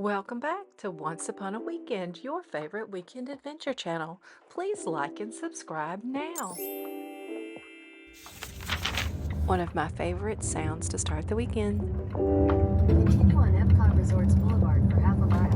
Welcome back to Once Upon a Weekend, your favorite weekend adventure channel. Please like and subscribe now. One of my favorite sounds to start the weekend. Continue on Epcot Resorts Boulevard for half a mile.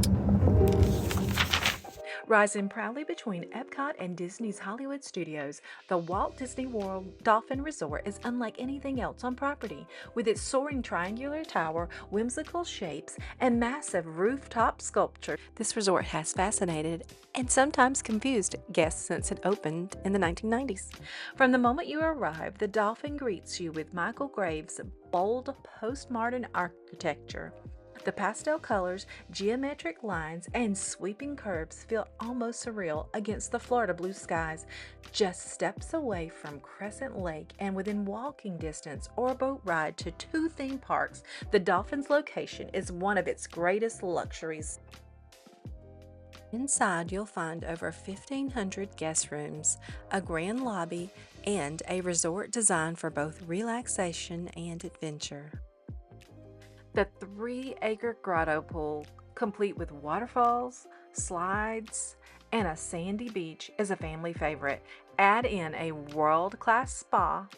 Rising proudly between Epcot and Disney's Hollywood Studios, the Walt Disney World Dolphin Resort is unlike anything else on property. With its soaring triangular tower, whimsical shapes, and massive rooftop sculpture, this resort has fascinated and sometimes confused guests since it opened in the 1990s. From the moment you arrive, the Dolphin greets you with Michael Graves' bold postmodern architecture. The pastel colors, geometric lines, and sweeping curves feel almost surreal against the Florida blue skies. Just steps away from Crescent Lake and within walking distance or a boat ride to two theme parks, the Dolphin's location is one of its greatest luxuries. Inside, you'll find over 1,500 guest rooms, a grand lobby, and a resort designed for both relaxation and adventure. The 3-acre grotto pool, complete with waterfalls, slides, and a sandy beach, is a family favorite. Add in a world-class spa,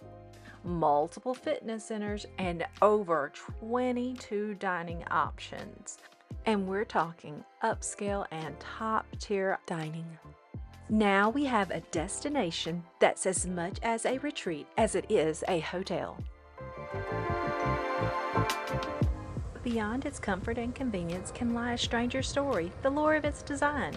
multiple fitness centers, and over 22 dining options. And we're talking upscale and top-tier dining. Now we have a destination that's as much as a retreat as it is a hotel. Beyond its comfort and convenience can lie a stranger story, the lure of its design.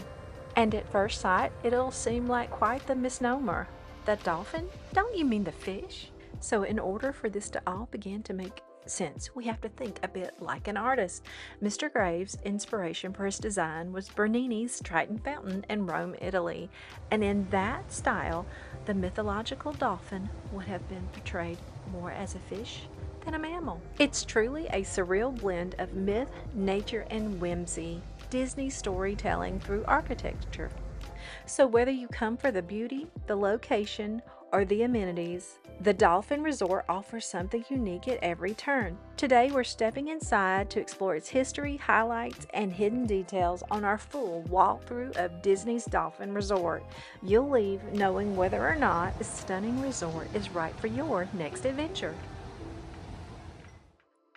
And at first sight, it'll seem like quite the misnomer. The dolphin? Don't you mean the fish? So in order for this to all begin to make sense, we have to think a bit like an artist. Mr. Graves' inspiration for his design was Bernini's Triton Fountain in Rome, Italy. And in that style, the mythological dolphin would have been portrayed more as a fish than a mammal. It's truly a surreal blend of myth, nature, and whimsy, Disney storytelling through architecture. So whether you come for the beauty, the location, or the amenities, the Dolphin Resort offers something unique at every turn. Today we're stepping inside to explore its history, highlights, and hidden details on our full walkthrough of Disney's Dolphin Resort. You'll leave knowing whether or not this stunning resort is right for your next adventure.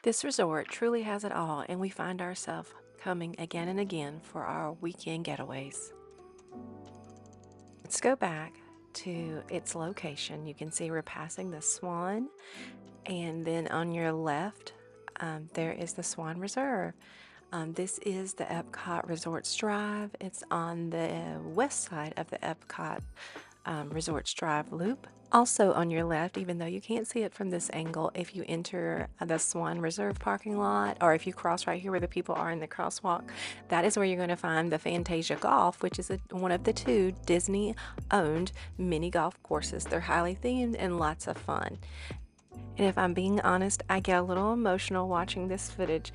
This resort truly has it all, and we find ourselves coming again and again for our weekend getaways. Let's go back to its location. You can see we're passing the Swan, and then on your left, there is the Swan Reserve. This is the Epcot Resorts Drive. It's on the west side of the Epcot Resorts Drive loop. Also on your left, even though you can't see it from this angle, if you enter the Swan Reserve parking lot, or if you cross right here where the people are in the crosswalk, that is where you're going to find the Fantasia Golf, which is one of the two Disney-owned mini golf courses. They're highly themed and lots of fun. And if I'm being honest, I get a little emotional watching this footage.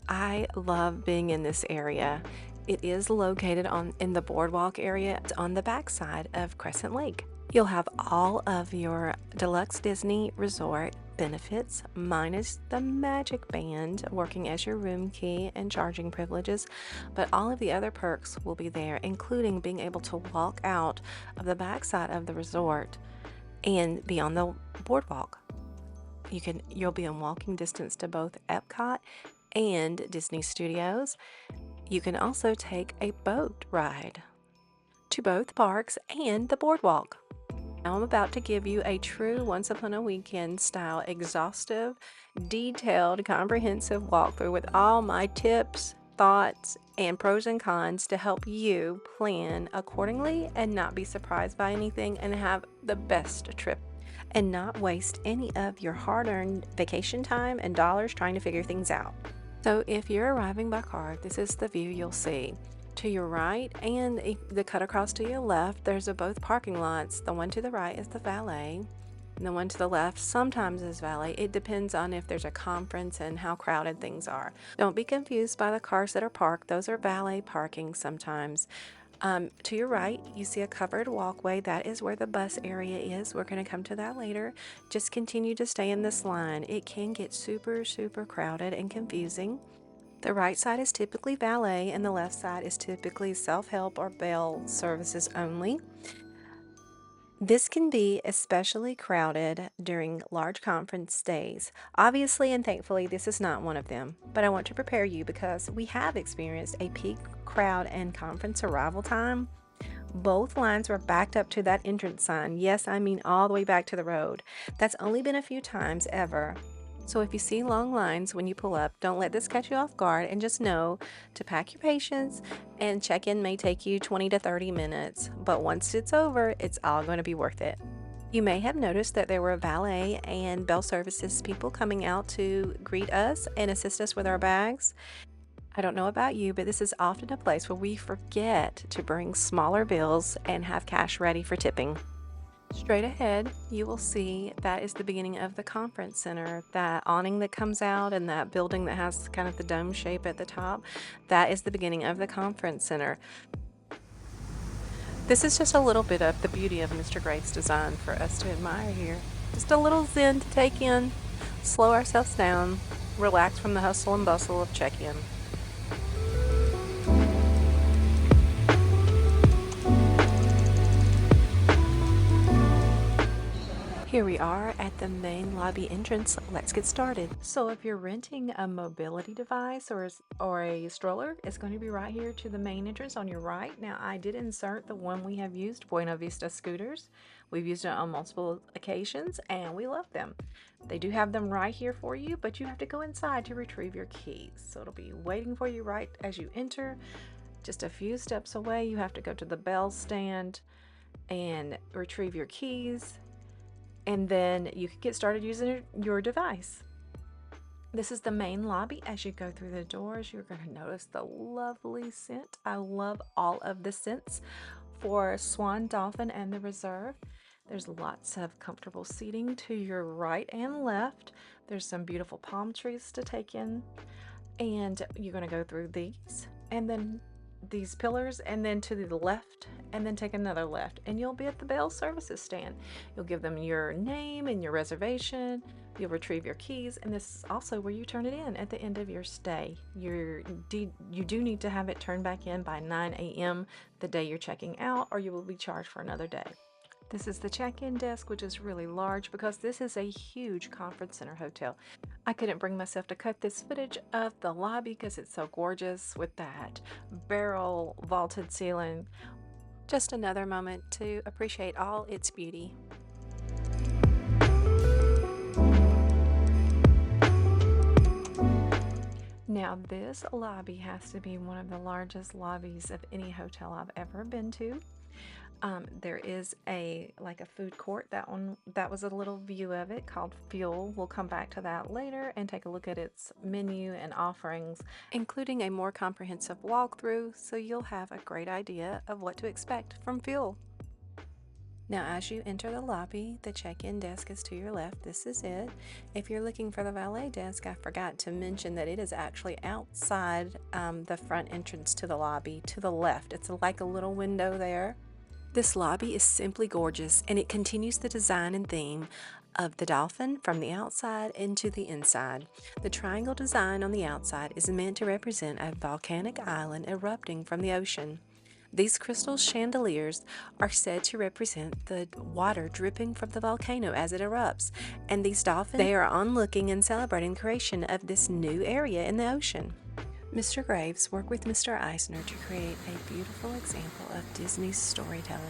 I love being in this area. It is located in the Boardwalk area. It's on the backside of Crescent Lake. You'll have all of your deluxe Disney resort benefits minus the magic band working as your room key and charging privileges, but all of the other perks will be there, including being able to walk out of the backside of the resort and be on the boardwalk. You'll be in walking distance to both Epcot and Disney Studios. You can also take a boat ride to both parks and the boardwalk. Now I'm about to give you a true Once Upon a Weekend style, exhaustive, detailed, comprehensive walkthrough with all my tips, thoughts, and pros and cons to help you plan accordingly and not be surprised by anything and have the best trip and not waste any of your hard-earned vacation time and dollars trying to figure things out. So if you're arriving by car, this is the view you'll see. To your right and the cut across to your left, there's both parking lots. The one to the right is the Valet, and the one to the left sometimes is Valet. It depends on if there's a conference and how crowded things are. Don't be confused by the cars that are parked. Those are valet parking sometimes. To your right, you see a covered walkway. That is where the bus area is. We're going to come to that later. Just continue to stay in this line. It can get super, super crowded and confusing. The right side is typically valet and the left side is typically self-help or bell services only. This can be especially crowded during large conference days. Obviously and thankfully, this is not one of them, but I want to prepare you because we have experienced a peak crowd and conference arrival time. Both lines were backed up to that entrance sign. Yes, I mean all the way back to the road. That's only been a few times ever. So if you see long lines when you pull up, don't let this catch you off guard and just know to pack your patience, and check-in may take you 20 to 30 minutes, but once it's over, it's all going to be worth it. You may have noticed that there were valet and bell services people coming out to greet us and assist us with our bags. I don't know about you, but this is often a place where we forget to bring smaller bills and have cash ready for tipping. Straight ahead, you will see that is the beginning of the conference center. That awning that comes out and that building that has kind of the dome shape at the top, that is the beginning of the conference center. This is just a little bit of the beauty of Mr. Graves' design for us to admire here. Just a little zen to take in, slow ourselves down, relax from the hustle and bustle of check-in. Here we are at the main lobby entrance. Let's get started. So if you're renting a mobility device or a stroller, it's going to be right here to the main entrance on your right. Now I did insert the one we have used, Buena Vista scooters. We've used it on multiple occasions and we love them. They do have them right here for you, but you have to go inside to retrieve your keys. So it'll be waiting for you right as you enter. Just a few steps away, you have to go to the bell stand and retrieve your keys, and then you can get started using your device. This is the main lobby. As you go through the doors, you're going to notice the lovely scent. I love all of the scents for Swan, Dolphin, and the Reserve. There's lots of comfortable seating to your right and left. There's some beautiful palm trees to take in, and you're going to go through these and then these pillars and then to the left and then take another left and you'll be at the bell services stand. You'll give them your name and your reservation. You'll retrieve your keys, and this is also where you turn it in at the end of your stay. You do need to have it turned back in by 9 a.m. the day you're checking out, or you will be charged for another day. This is the check-in desk, which is really large because this is a huge conference center hotel. I couldn't bring myself to cut this footage of the lobby because it's so gorgeous with that barrel vaulted ceiling. Just another moment to appreciate all its beauty. Now this lobby has to be one of the largest lobbies of any hotel I've ever been to. There is a food court. That was a little view of it called Fuel. We'll come back to that later and take a look at its menu and offerings, including a more comprehensive walkthrough, so you'll have a great idea of what to expect from Fuel. Now as you enter the lobby, the check-in desk is to your left. This is it. If you're looking for the valet desk, I forgot to mention that it is actually outside the front entrance to the lobby to the left. It's like a little window there. This lobby is simply gorgeous, and it continues the design and theme of the Dolphin from the outside into the inside. The triangle design on the outside is meant to represent a volcanic island erupting from the ocean. These crystal chandeliers are said to represent the water dripping from the volcano as it erupts, and these dolphins, they are onlooking and celebrating the creation of this new area in the ocean. Mr. Graves worked with Mr. Eisner to create a beautiful example of Disney's storytelling.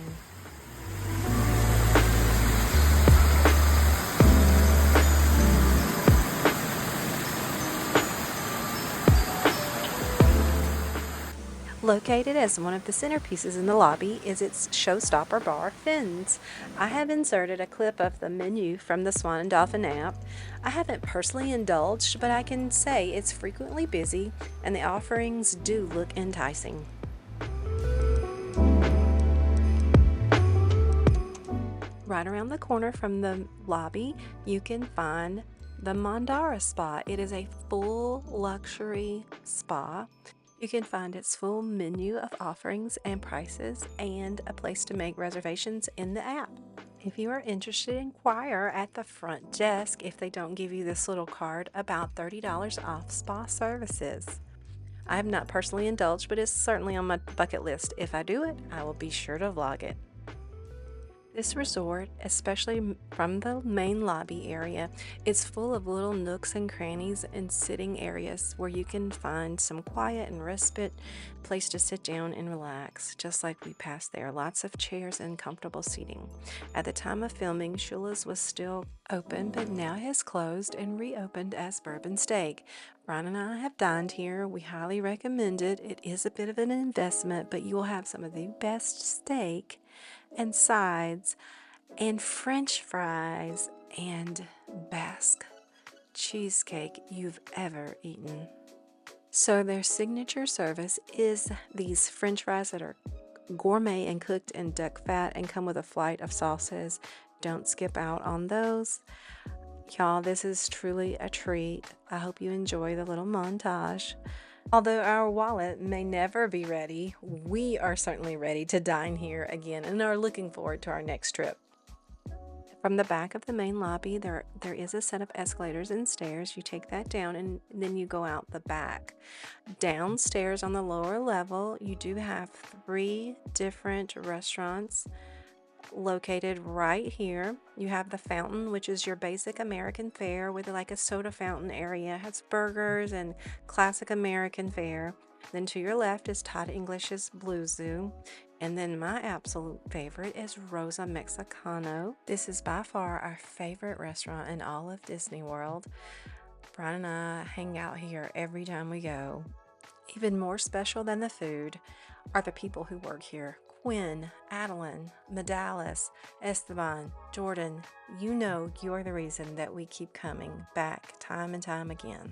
Located as one of the centerpieces in the lobby is its showstopper bar, Phins. I have inserted a clip of the menu from the Swan and Dolphin app. I haven't personally indulged, but I can say it's frequently busy and the offerings do look enticing. Right around the corner from the lobby, you can find the Mandara Spa. It is a full luxury spa. You can find its full menu of offerings and prices and a place to make reservations in the app. If you are interested, inquire at the front desk if they don't give you this little card about $30 off spa services. I have not personally indulged, but it's certainly on my bucket list. If I do it, I will be sure to vlog it. This resort, especially from the main lobby area, is full of little nooks and crannies and sitting areas where you can find some quiet and respite place to sit down and relax, just like we passed there. Lots of chairs and comfortable seating. At the time of filming, Shula's was still open, but now has closed and reopened as Bourbon Steak. Brian and I have dined here. We highly recommend it. It is a bit of an investment, but you will have some of the best steak and sides and French fries and Basque cheesecake you've ever eaten. So their signature service is these French fries that are gourmet and cooked in duck fat and come with a flight of sauces. Don't skip out on those. Y'all, this is truly a treat. I hope you enjoy the little montage. Although our wallet may never be ready, we are certainly ready to dine here again and are looking forward to our next trip. From the back of the main lobby, there is a set of escalators and stairs. You take that down and then you go out the back. Downstairs on the lower level, you do have 3 different restaurants located right here. You have the Fountain, which is your basic American fare with like a soda fountain area. It has burgers and classic American fare. Then to your left is Todd English's Blue Zoo. And then my absolute favorite is Rosa Mexicano. This is by far our favorite restaurant in all of Disney World. Brian and I hang out here every time we go. Even more special than the food are the people who work here. Quinn, Adeline, Medalis, Esteban, Jordan, you know you're the reason that we keep coming back time and time again.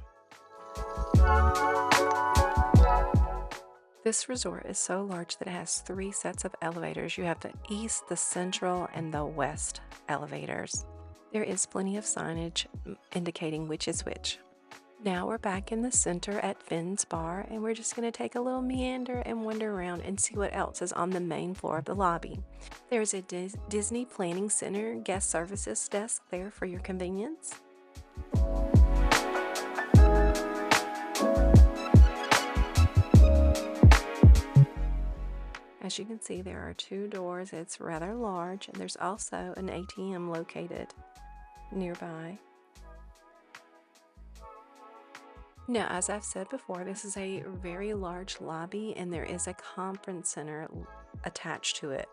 This resort is so large that it has 3 sets of elevators. You have the east, the central, and the west elevators. There is plenty of signage indicating which is which. Now we're back in the center at Phins Bar, and we're just going to take a little meander and wander around and see what else is on the main floor of the lobby. There's a Disney Planning Center guest services desk there for your convenience. As you can see, there are 2 doors. It's rather large, and there's also an ATM located nearby. Now, as I've said before, this is a very large lobby and there is a conference center attached to it.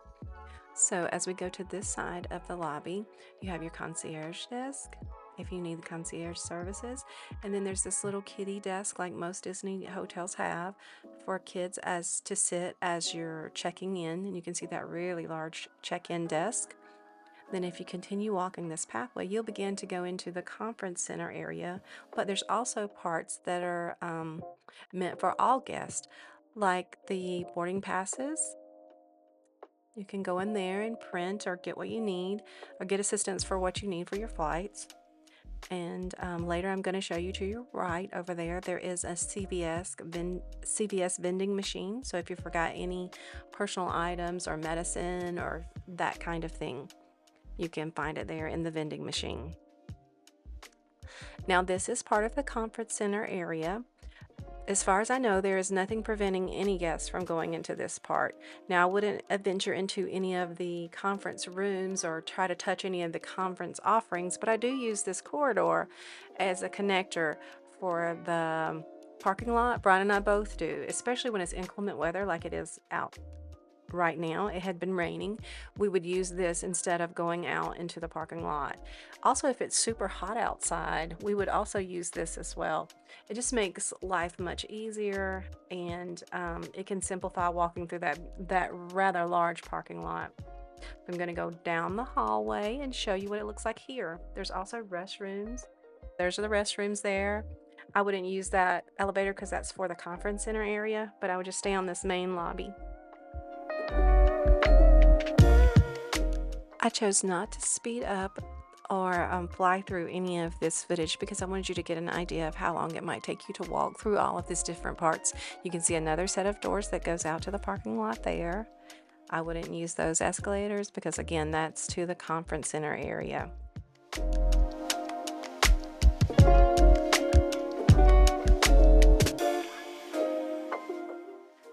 So as we go to this side of the lobby, you have your concierge desk if you need the concierge services. And then there's this little kiddie desk like most Disney hotels have for kids as to sit as you're checking in. And you can see that really large check-in desk. Then if you continue walking this pathway, you'll begin to go into the conference center area, but there's also parts that are meant for all guests, like the boarding passes. You can go in there and print or get what you need, or get assistance for what you need for your flights. And later I'm going to show you to your right over there, there is a CVS vending machine. So if you forgot any personal items or medicine or that kind of thing, you can find it there in the vending machine. Now this is part of the conference center area. As far as I know, there is nothing preventing any guests from going into this part. Now, I wouldn't venture into any of the conference rooms or try to touch any of the conference offerings, but I do use this corridor as a connector for the parking lot. Brian and I both do, especially when it's inclement weather like it is out right now. It had been raining. We would use this instead of going out into the parking lot. Also, if it's super hot outside, we would also use this as well. It just makes life much easier, and it can simplify walking through that rather large parking lot. I'm going to go down the hallway and show you what it looks like here. There's also restrooms. There's the restrooms there. I wouldn't use that elevator because that's for the conference center area, but I would just stay on this main lobby. I chose not to speed up or fly through any of this footage because I wanted you to get an idea of how long it might take you to walk through all of these different parts. You can see another set of doors that goes out to the parking lot there. I wouldn't use those escalators because, again, that's to the conference center area.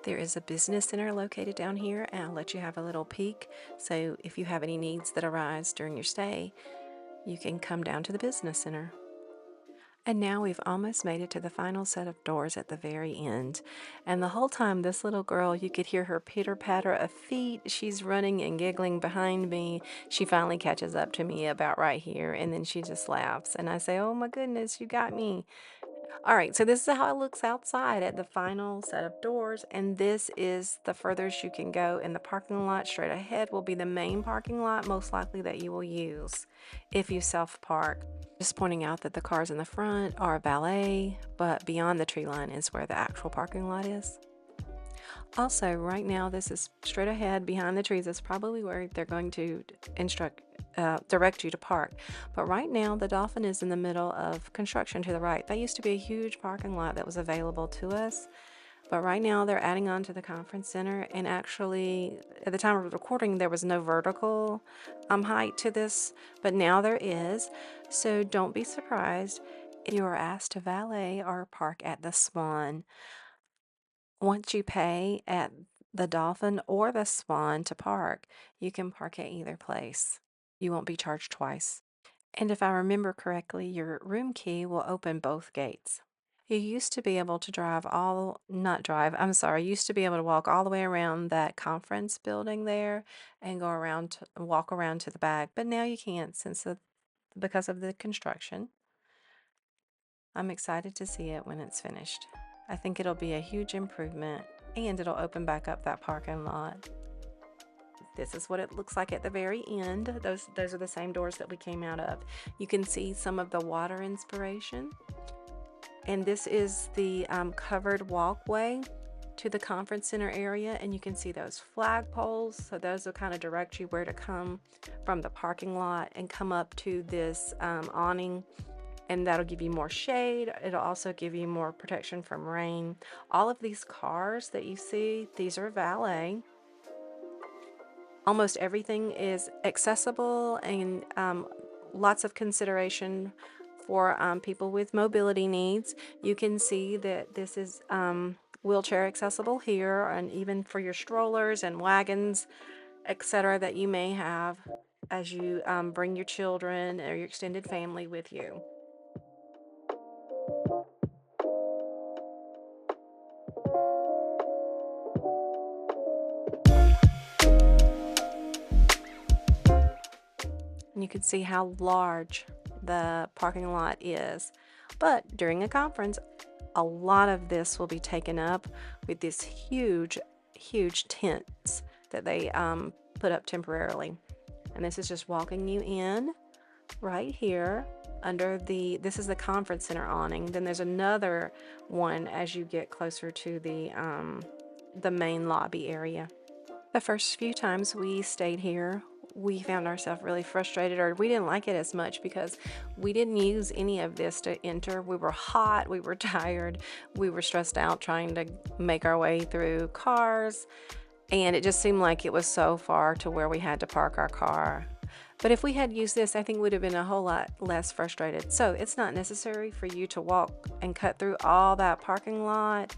There is a business center located down here, and I'll let you have a little peek. So if you have any needs that arise during your stay, you can come down to the business center. And now we've almost made it to the final set of doors at the very end. And the whole time, this little girl, you could hear her pitter-patter of feet. She's running and giggling behind me. She finally catches up to me about right here, and then she just laughs. And I say, oh my goodness, you got me. All right, so this is how it looks outside at the final set of doors, and this is the furthest you can go in the parking lot. Straight ahead will be the main parking lot, most likely that you will use if you self-park. Just pointing out that the cars in the front are valet, but beyond the tree line is where the actual parking lot is. Also, right now, this is straight ahead behind the trees. It's probably where they're going to direct you to park. But right now, the Dolphin is in the middle of construction to the right. That used to be a huge parking lot that was available to us. But right now, they're adding on to the conference center. And actually, at the time of recording, there was no vertical height to this, but now there is. So don't be surprised if you are asked to valet or park at the Swan. Once you pay at the Dolphin or the Swan to park, you can park at either place. You won't be charged twice. And if I remember correctly, your room key will open both gates. You used to be able to used to be able to walk all the way around that conference building there and walk around to the back, but now you can't because of the construction. I'm excited to see it when it's finished. I think it'll be a huge improvement, and it'll open back up that parking lot. This is what it looks like at the very end. Those are the same doors that we came out of. You can see some of the water inspiration. And this is the covered walkway to the conference center area, and you can see those flagpoles. So those will kind of direct you where to come from the parking lot and come up to this awning, and that'll give you more shade. It'll also give you more protection from rain. All of these cars that you see, these are valet. Almost everything is accessible, and lots of consideration for people with mobility needs. You can see that this is wheelchair accessible here, and even for your strollers and wagons, etc., that you may have as you bring your children or your extended family with you. And you can see how large the parking lot is. But during a conference, a lot of this will be taken up with these huge tents that they put up temporarily. And this is just walking you in right here under this is the conference center awning. Then there's another one as you get closer to the main lobby area. The first few times we stayed here, we found ourselves really frustrated, or we didn't like it as much because we didn't use any of this to enter. We were hot, we were tired, we were stressed out trying to make our way through cars, and it just seemed like it was so far to where we had to park our car. But if we had used this, I think we would have been a whole lot less frustrated. So it's not necessary for you to walk and cut through all that parking lot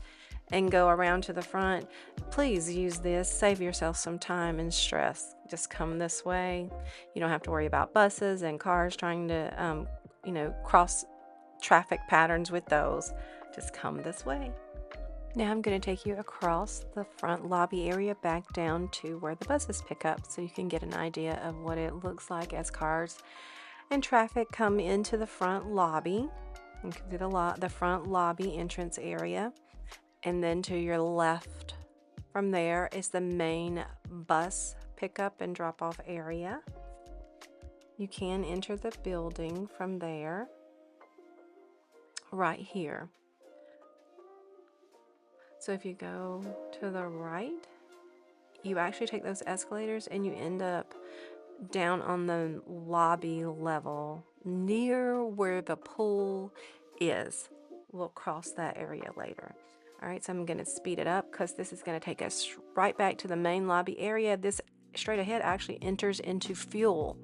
and go around to the front. Please use this. Save yourself some time and stress. Just come this way. You don't have to worry about buses and cars trying to, cross traffic patterns with those. Just come this way. Now I'm going to take you across the front lobby area back down to where the buses pick up, so you can get an idea of what it looks like as cars and traffic come into the front lobby. You can see the front lobby entrance area. And then to your left from there is the main bus pickup and drop-off area. You can enter the building from there, right here. So if you go to the right, you actually take those escalators and you end up down on the lobby level near where the pool is. We'll cross that area later. All right, so I'm going to speed it up because this is going to take us right back to the main lobby area. This straight ahead actually enters into fuel.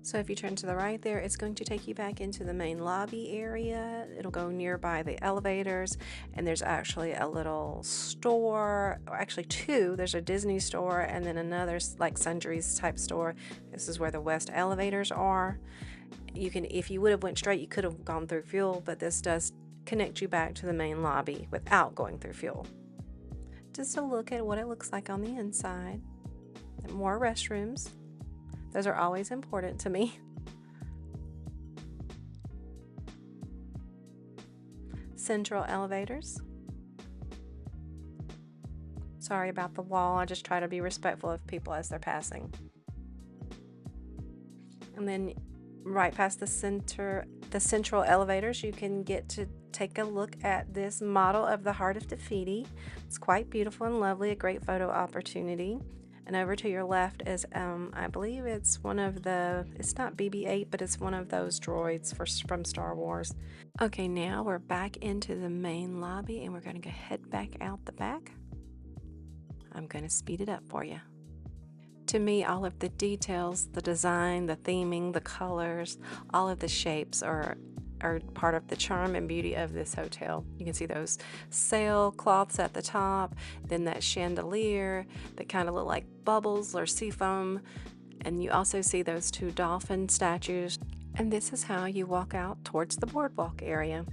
So So if you turn to the right there, it's going to take you back into the main lobby area. It'll go nearby the elevators, and there's actually a little store, or actually two. There's a Disney store and then another like sundries type store. This is where the west elevators are. You can, if you would have went straight, you could have gone through fuel, but this does connect you back to the main lobby without going through fuel. Just a look at what it looks like on the inside. More restrooms. Those are always important to me. Central elevators. Sorry about the wall, I just try to be respectful of people as they're passing. And then right past the central elevators, you can get to take a look at this model of the Heart of Te-Fiti. It's quite beautiful and lovely, a great photo opportunity. And over to your left is, I believe it's one of the, it's not BB-8, but it's one of those droids from Star Wars. Okay, now we're back into the main lobby and we're going to go head back out the back. I'm going to speed it up for you. To me, all of the details, the design, the theming, the colors, all of the shapes are part of the charm and beauty of this hotel. You can see those sailcloths at the top, then that chandelier that kind of look like bubbles or sea foam, and you also see those two dolphin statues. And this is how you walk out towards the boardwalk area.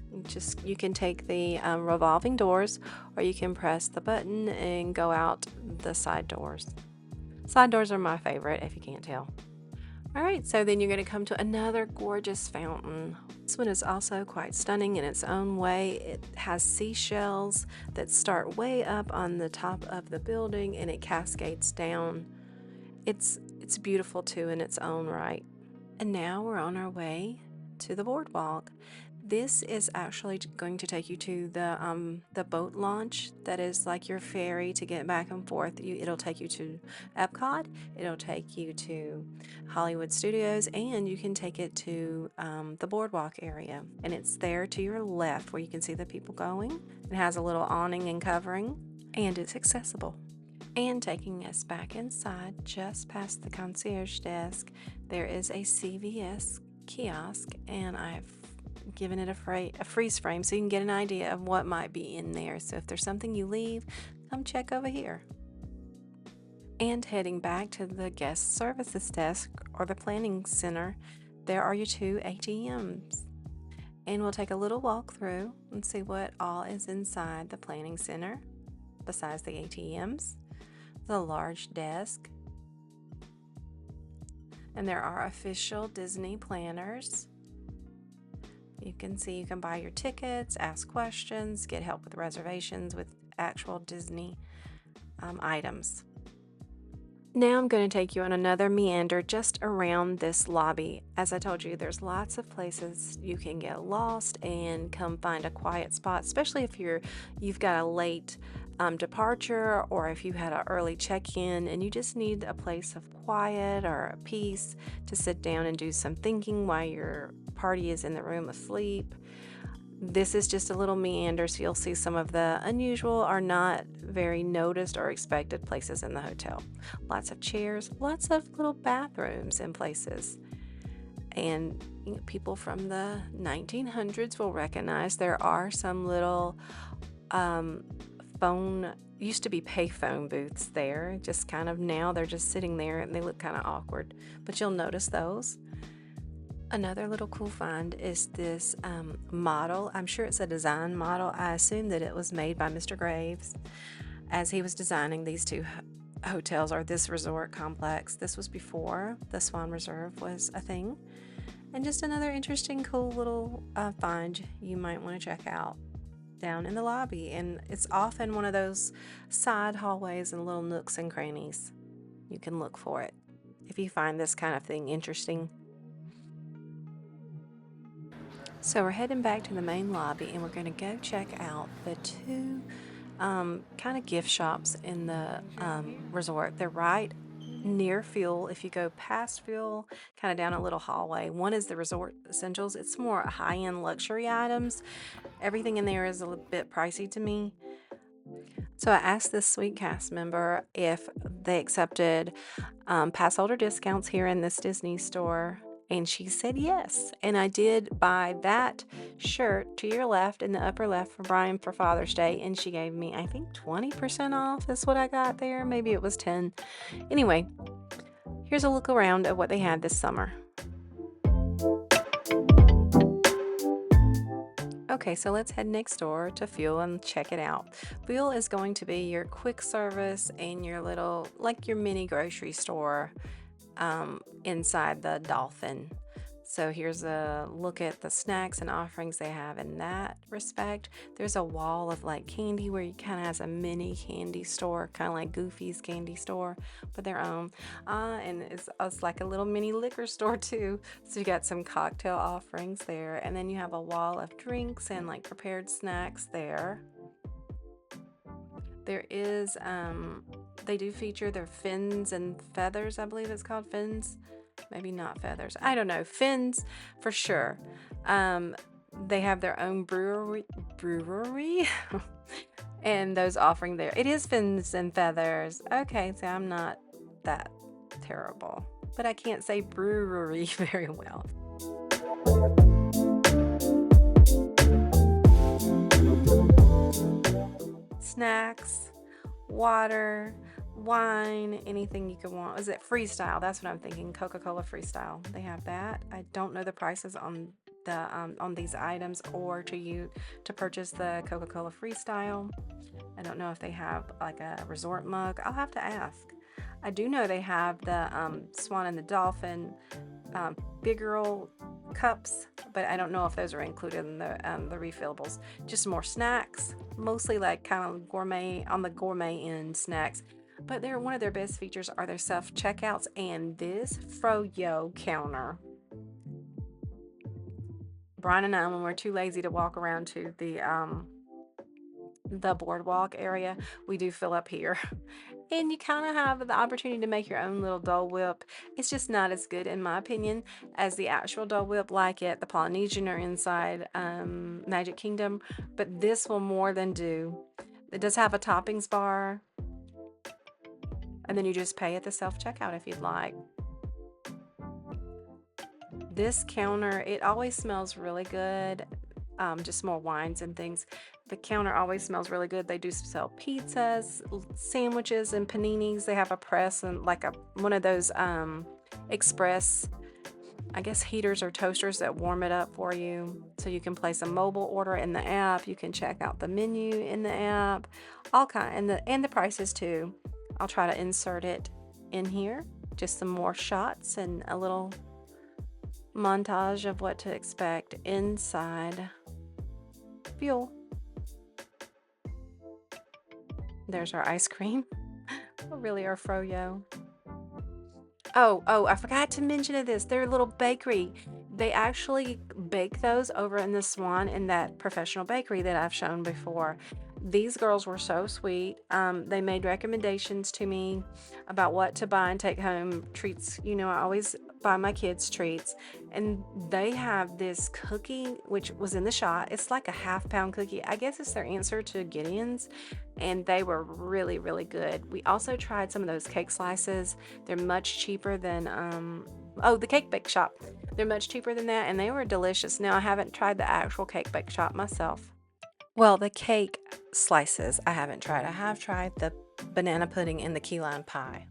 You can take the revolving doors, or you can press the button and go out the side doors. Side doors are my favorite, if you can't tell. All right, so then you're going to come to another gorgeous fountain. This one is also quite stunning in its own way. It has seashells that start way up on the top of the building and it cascades down. It's beautiful too in its own right. And now we're on our way to the boardwalk. This is actually going to take you to the boat launch that is like your ferry to get back and forth. It'll take you to Epcot, it'll take you to Hollywood Studios, and you can take it to the boardwalk area. And it's there to your left where you can see the people going. It has a little awning and covering, and it's accessible. And taking us back inside, just past the concierge desk, there is a CVS kiosk, and I've given it a freeze frame so you can get an idea of what might be in there. So if there's something you leave, come check over here. And heading back to the guest services desk or the planning center, there are your two ATMs. And we'll take a little walk through and see what all is inside the planning center besides the ATMs. The large desk, and there are official Disney planners. You can see you can buy your tickets, ask questions, get help with reservations with actual Disney items. Now I'm going to take you on another meander just around this lobby. As I told you, there's lots of places you can get lost and come find a quiet spot, especially if you've got a late departure, or if you had an early check-in and you just need a place of quiet or a peace to sit down and do some thinking while your party is in the room asleep. This is just a little meander, so you'll see some of the unusual or not very noticed or expected places in the hotel. Lots of chairs, lots of little bathrooms in places. And people from the 1900s will recognize there are some little used to be payphone booths there, just kind of now they're just sitting there and they look kind of awkward, but you'll notice those. Another little cool find is this model. I'm sure it's a design model. I assume that it was made by Mr. Graves as he was designing these two hotels or this resort complex. This was before the Swan Reserve was a thing. And just another interesting, cool little find you might want to check out down in the lobby. And it's often one of those side hallways and little nooks and crannies. You can look for it if you find this kind of thing interesting. So we're heading back to the main lobby and we're going to go check out the two kind of gift shops in the resort. They're right near fuel. If you go past fuel, kind of down a little hallway, one is the resort essentials. It's more high-end luxury items. Everything in there is a little bit pricey to me. So I asked this sweet cast member if they accepted pass holder discounts here in this Disney store, And she said yes. And I did buy that shirt to your left in the upper left for Brian for Father's Day. And she gave me, I think, 20% off is what I got there. Maybe it was 10. Anyway, here's a look around at what they had this summer. Okay, so let's head next door to Fuel and check it out. Fuel is going to be your quick service and your little, like your mini grocery store inside the Dolphin. So here's a look at the snacks and offerings they have in that respect. There's a wall of like candy where you kind of has a mini candy store, kind of like Goofy's candy store, but their own. And it's like a little mini liquor store too. So you got some cocktail offerings there, and then you have a wall of drinks and like prepared snacks there. There is, they do feature their fins and feathers, I believe it's called Fins. Maybe not feathers. I don't know. Fins for sure. They have their own brewery and those offering there. It is Fins and Feathers. Okay, so I'm not that terrible, but I can't say brewery very well. Snacks, water, wine, anything you could want. Is it Freestyle? That's what I'm thinking. Coca-Cola Freestyle. They have that. I don't know the prices on the on these items or to purchase the Coca-Cola Freestyle. I don't know if they have like a resort mug. I'll have to ask. I do know they have the Swan and the Dolphin big girl cups, but I don't know if those are included in the refillables. Just more snacks, mostly like kind of gourmet, on the gourmet end snacks. But one of their best features are their self checkouts and this froyo counter. Brian and I, when we're too lazy to walk around to the boardwalk area, we do fill up here. And you kind of have the opportunity to make your own little Dole Whip. It's just not as good, in my opinion, as the actual Dole Whip like at the Polynesian or inside Magic Kingdom. But this will more than do. It does have a toppings bar. And then you just pay at the self-checkout if you'd like. This counter, it always smells really good. Just more wines and things. The counter always smells really good. They do sell pizzas, sandwiches, and paninis. They have a press and like one of those express, I guess, heaters or toasters that warm it up for you. So you can place a mobile order in the app. You can check out the menu in the app. All kind, and the prices too. I'll try to insert it in here. Just some more shots and a little montage of what to expect inside Fuel. There's our ice cream. Really, our froyo. Oh, I forgot to mention this. Their little bakery. They actually bake those over in the Swan in that professional bakery that I've shown before. These girls were so sweet. They made recommendations to me about what to buy and take home treats. You know, I always buy my kids treats, and they have this cookie which was in the shot. It's like a half-pound cookie. I guess it's their answer to Gideon's, and they were really, really good. We also tried some of those cake slices. They're much cheaper than the Cake Bake Shop. They're much cheaper than that, and they were delicious. Now, I haven't tried the actual Cake Bake Shop myself. Well, the cake slices I haven't tried. I have tried the banana pudding and the key lime pie.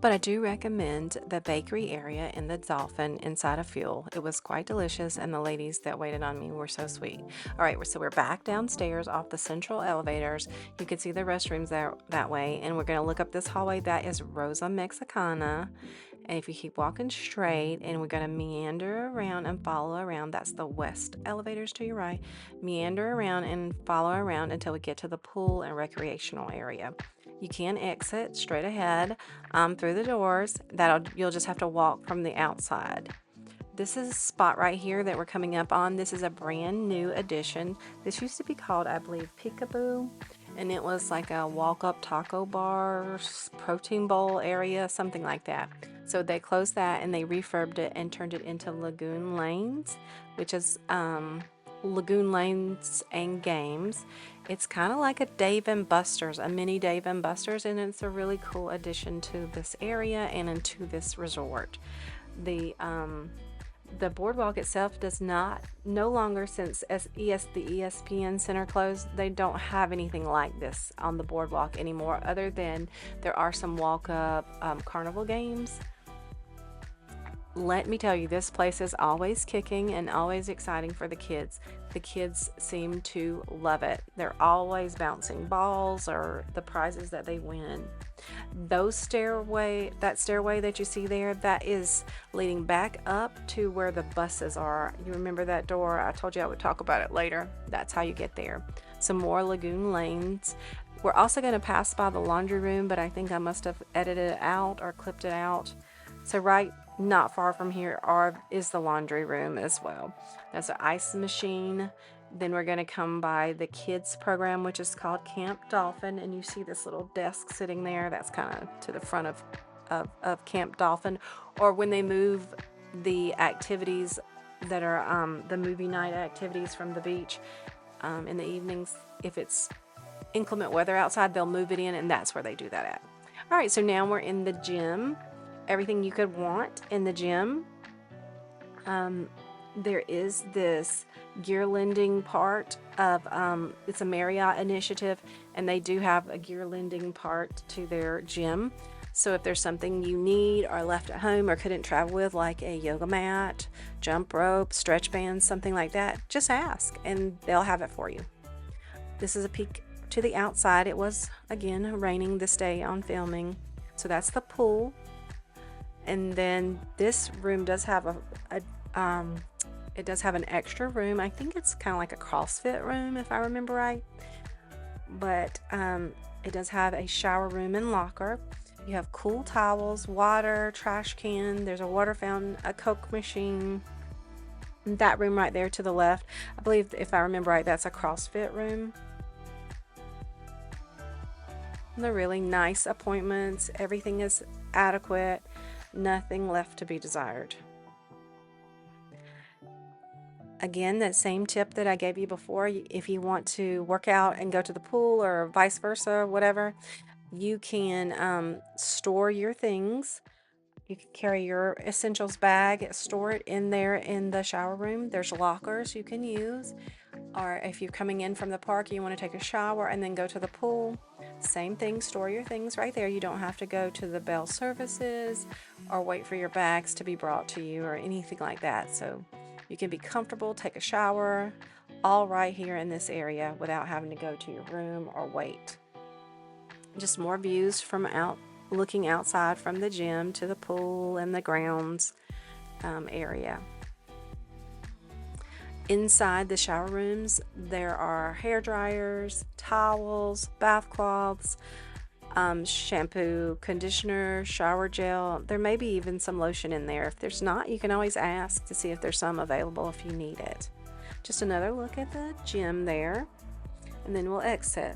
But I do recommend the bakery area in the Dolphin inside of Fuel. It was quite delicious, and the ladies that waited on me were so sweet. All right, so we're back downstairs off the central elevators. You can see the restrooms that way, and we're going to look up this hallway. That is Rosa Mexicana. And if you keep walking straight, and we're going to meander around and follow around, that's the west elevators to your right. Meander around and follow around until we get to the pool and recreational area. You can exit straight ahead through the doors. You'll just have to walk from the outside. This is a spot right here that we're coming up on. This is a brand new addition. This used to be called, I believe, Peekaboo. And it was like a walk-up taco bar, protein bowl area, something like that. So they closed that and they refurbed it and turned it into Lagoon Lanes, which is Lagoon Lanes and Games. It's kind of like a Dave and Buster's, a mini Dave and Buster's, and it's a really cool addition to this area and into this resort. The The boardwalk itself does not, no longer, since the ESPN Center closed, they don't have anything like this on the boardwalk anymore, other than there are some walk-up carnival games. Let me tell you, this place is always kicking and always exciting for the kids. The kids seem to love it. They're always bouncing balls or the prizes that they win. That stairway that you see there, that is leading back up to where the buses are. You remember that door? I told you I would talk about it later. That's how you get there. Some more Lagoon lanes. We're also going to pass by the laundry room, but I think I must have edited it out or clipped it out. So right not far from here is the laundry room as well. That's an ice machine. Then we're going to come by the kids program, which is called Camp Dolphin, and you see this little desk sitting there. That's kind of to the front of Camp Dolphin. Or when they move the activities that are the movie night activities from the beach in the evenings, if it's inclement weather outside, they'll move it in, and that's where they do that at. All right, so now we're in the gym. Everything you could want in the gym. There is this gear-lending part of, it's a Marriott initiative, and they do have a gear-lending part to their gym. So if there's something you need or left at home or couldn't travel with, like a yoga mat, jump rope, stretch bands, something like that, just ask and they'll have it for you. This is a peek to the outside. It was, again, raining this day on filming. So that's the pool. And then this room does have it does have an extra room. I think it's kind of like a CrossFit room, if I remember right. But it does have a shower room and locker. You have cool towels, water, trash can. There's a water fountain, a Coke machine. And that room right there to the left, I believe, if I remember right, that's a CrossFit room. And they're really nice appointments. Everything is adequate. Nothing left to be desired. Again, that same tip that I gave you before, if you want to work out and go to the pool or vice versa, whatever, you can store your things. You can carry your essentials bag, store it in there in the shower room. There's lockers you can use. Or if you're coming in from the park, you want to take a shower and then go to the pool, same thing, store your things right there. You don't have to go to the bell services or wait for your bags to be brought to you or anything like that. So you can be comfortable, take a shower, all right here in this area without having to go to your room or wait. Just more views from looking outside from the gym to the pool and the grounds area. Inside the shower rooms, there are hair dryers, towels, bath cloths, shampoo, conditioner, shower gel. There may be even some lotion in there. If there's not, you can always ask to see if there's some available if you need it. Just another look at the gym there, and then we'll exit.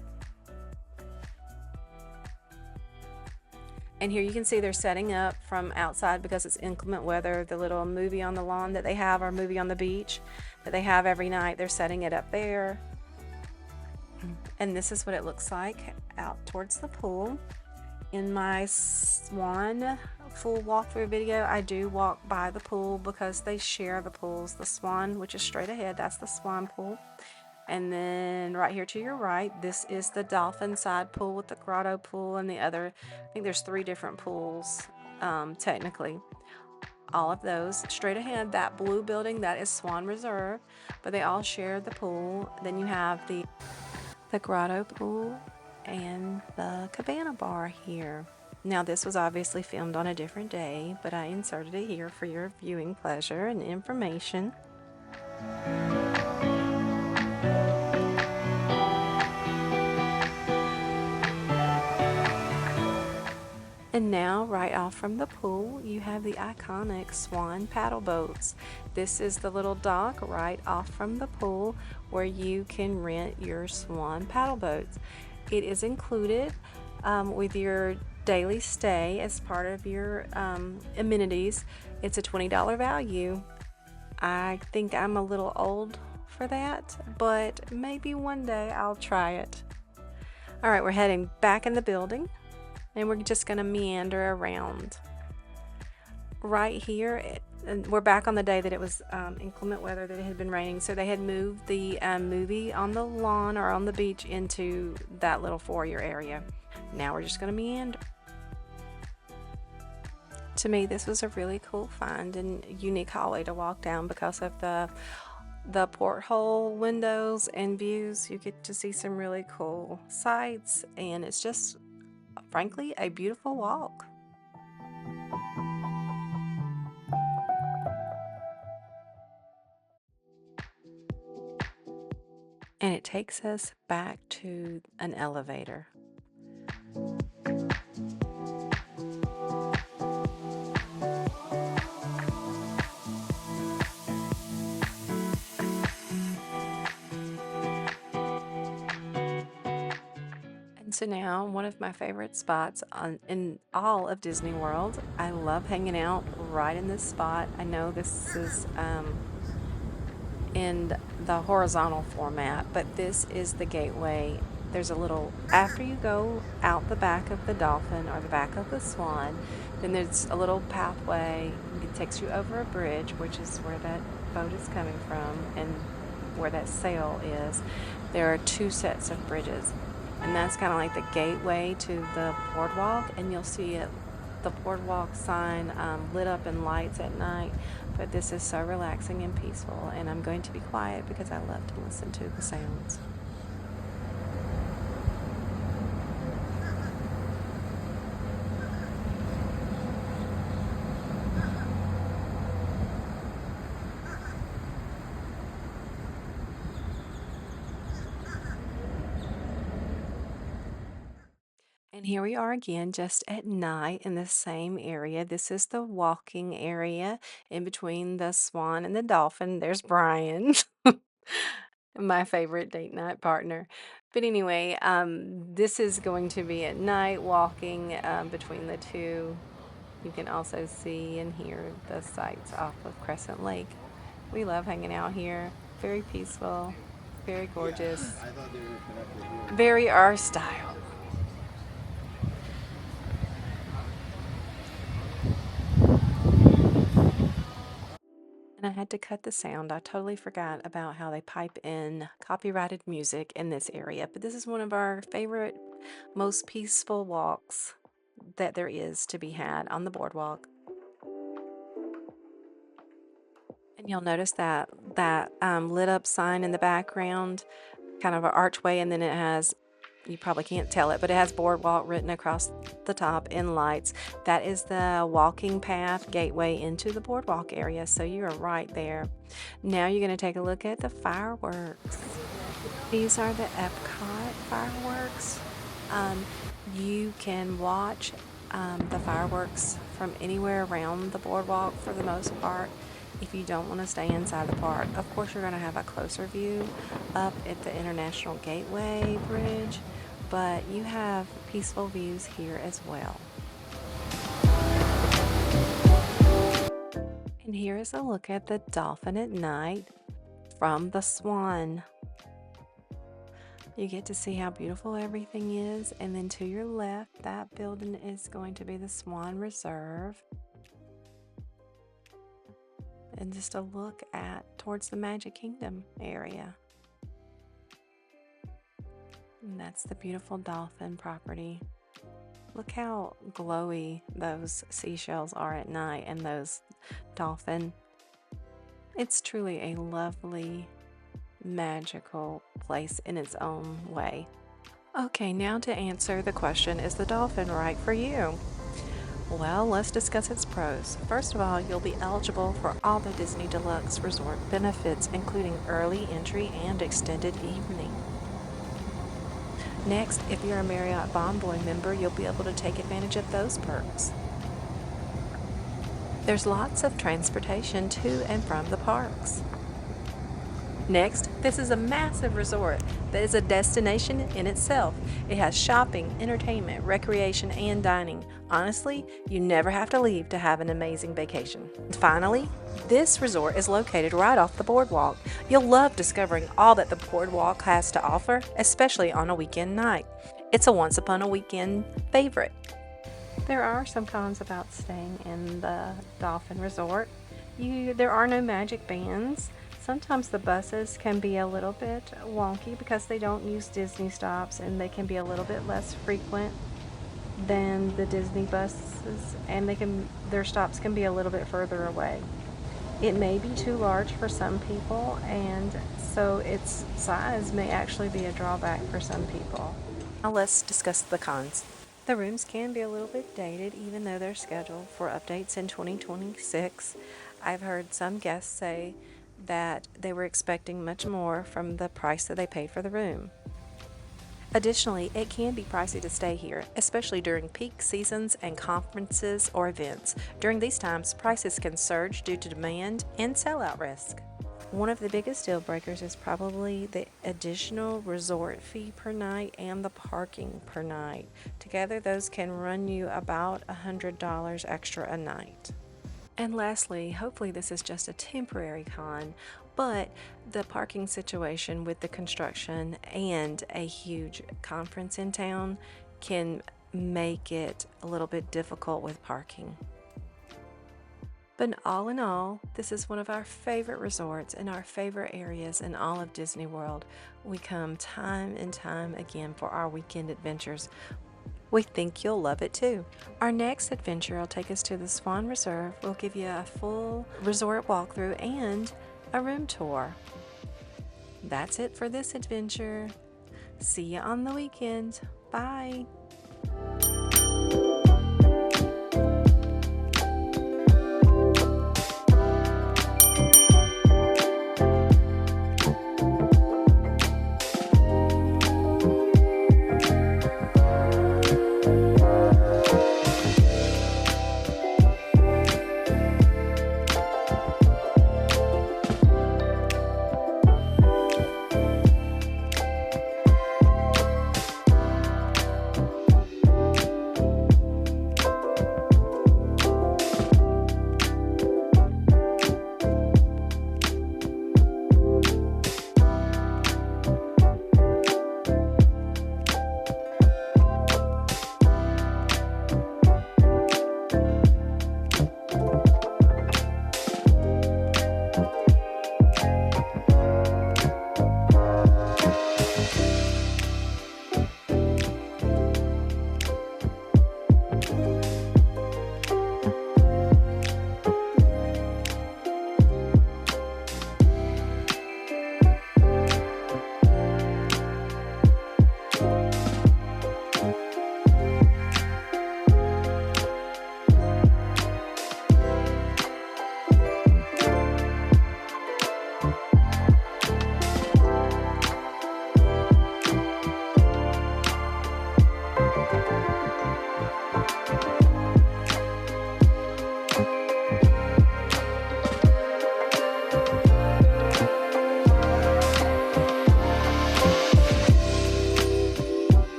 And here you can see they're setting up from outside because it's inclement weather. The little movie on the lawn that they have, or movie on the beach that they have every night, they're setting it up there. And this is what it looks like out towards the pool. In my Swan full walkthrough video, I do walk by the pool because they share the pools. The Swan, which is straight ahead, that's the Swan pool. And then right here to your right, this is the Dolphin side pool with the grotto pool and the other. I think there's 3 different pools technically. All of those straight ahead. That blue building, that is Swan Reserve, but they all share the pool. Then you have the grotto pool and the Cabana Bar here. Now this was obviously filmed on a different day, but I inserted it here for your viewing pleasure and information. And now, right off from the pool, you have the iconic Swan paddle boats. This is the little dock right off from the pool where you can rent your Swan paddle boats. It is included with your daily stay as part of your amenities. It's a $20 value. I think I'm a little old for that, but maybe one day I'll try it. All right, we're heading back in the building. And we're just going to meander around. Right here and we're back on the day that it was inclement weather, that it had been raining, so they had moved the movie on the lawn or on the beach into that little foyer area. Now we're just going to meander. To me, this was a really cool find and unique hallway to walk down because of the porthole windows and views. You get to see some really cool sights, and it's just, frankly, a beautiful walk. And it takes us back to an elevator. And so now, one of my favorite spots in all of Disney World. I love hanging out right in this spot. I know this is in the horizontal format, but this is the gateway. There's a little, after you go out the back of the Dolphin or the back of the Swan, then there's a little pathway. It takes you over a bridge, which is where that boat is coming from and where that sail is. There are 2 sets of bridges, and that's kind of like the gateway to the boardwalk, and you'll see it, the boardwalk sign lit up in lights at night. But this is so relaxing and peaceful, and I'm going to be quiet because I love to listen to the sounds. And here we are again, just at night in the same area. This is the walking area in between the Swan and the Dolphin. There's Brian, my favorite date night partner. But anyway, this is going to be at night walking between the two. You can also see and hear the sights off of Crescent Lake. We love hanging out here. Very peaceful, very gorgeous, very our style. And I had to cut the sound. I totally forgot about how they pipe in copyrighted music in this area. But this is one of our favorite, most peaceful walks that there is to be had on the boardwalk. And you'll notice that lit up sign in the background, kind of an archway, and then it has, you probably can't tell it, but it has Boardwalk written across the top in lights. That is the walking path gateway into the boardwalk area, so you are right there. Now you're going to take a look at the fireworks. These are the Epcot fireworks. You can watch the fireworks from anywhere around the boardwalk for the most part. If you don't want to stay inside the park, of course, you're going to have a closer view up at the International Gateway Bridge, but you have peaceful views here as well. And here is a look at the Dolphin at night from the Swan. You get to see how beautiful everything is, and then to your left, that building is going to be the Swan Reserve. And just a look at towards the Magic Kingdom area. And that's the beautiful Dolphin property. Look how glowy those seashells are at night and those dolphin. It's truly a lovely, magical place in its own way. Okay, now to answer the question, is the Dolphin right for you? Well, let's discuss its pros. First of all, you'll be eligible for all the Disney Deluxe Resort benefits, including early entry and extended evening. Next, if you're a Marriott Bonvoy member, you'll be able to take advantage of those perks. There's lots of transportation to and from the parks. Next, this is a massive resort that is a destination in itself. It has shopping, entertainment, recreation, and dining. Honestly, you never have to leave to have an amazing vacation. Finally, this resort is located right off the boardwalk. You'll love discovering all that the boardwalk has to offer, especially on a weekend night. It's a once upon a weekend favorite. There are some cons about staying in the Dolphin Resort. There are no magic bands. Sometimes the buses can be a little bit wonky because they don't use Disney stops, and they can be a little bit less frequent than the Disney buses, and their stops can be a little bit further away. It may be too large for some people, and so its size may actually be a drawback for some people. Now let's discuss the cons. The rooms can be a little bit dated, even though they're scheduled for updates in 2026. I've heard some guests say that they were expecting much more from the price that they paid for the room. Additionally, it can be pricey to stay here, especially during peak seasons and conferences or events. During these times, prices can surge due to demand and sellout risk. One of the biggest deal breakers is probably the additional resort fee per night and the parking per night. Together, those can run you about $100 extra a night. And lastly, hopefully this is just a temporary con, but the parking situation with the construction and a huge conference in town can make it a little bit difficult with parking. But all in all, this is one of our favorite resorts and our favorite areas in all of Disney World. We come time and time again for our weekend adventures. We think you'll love it too. Our next adventure will take us to the Swan Reserve. We'll give you a full resort walkthrough and a room tour. That's it for this adventure. See you on the weekend. Bye.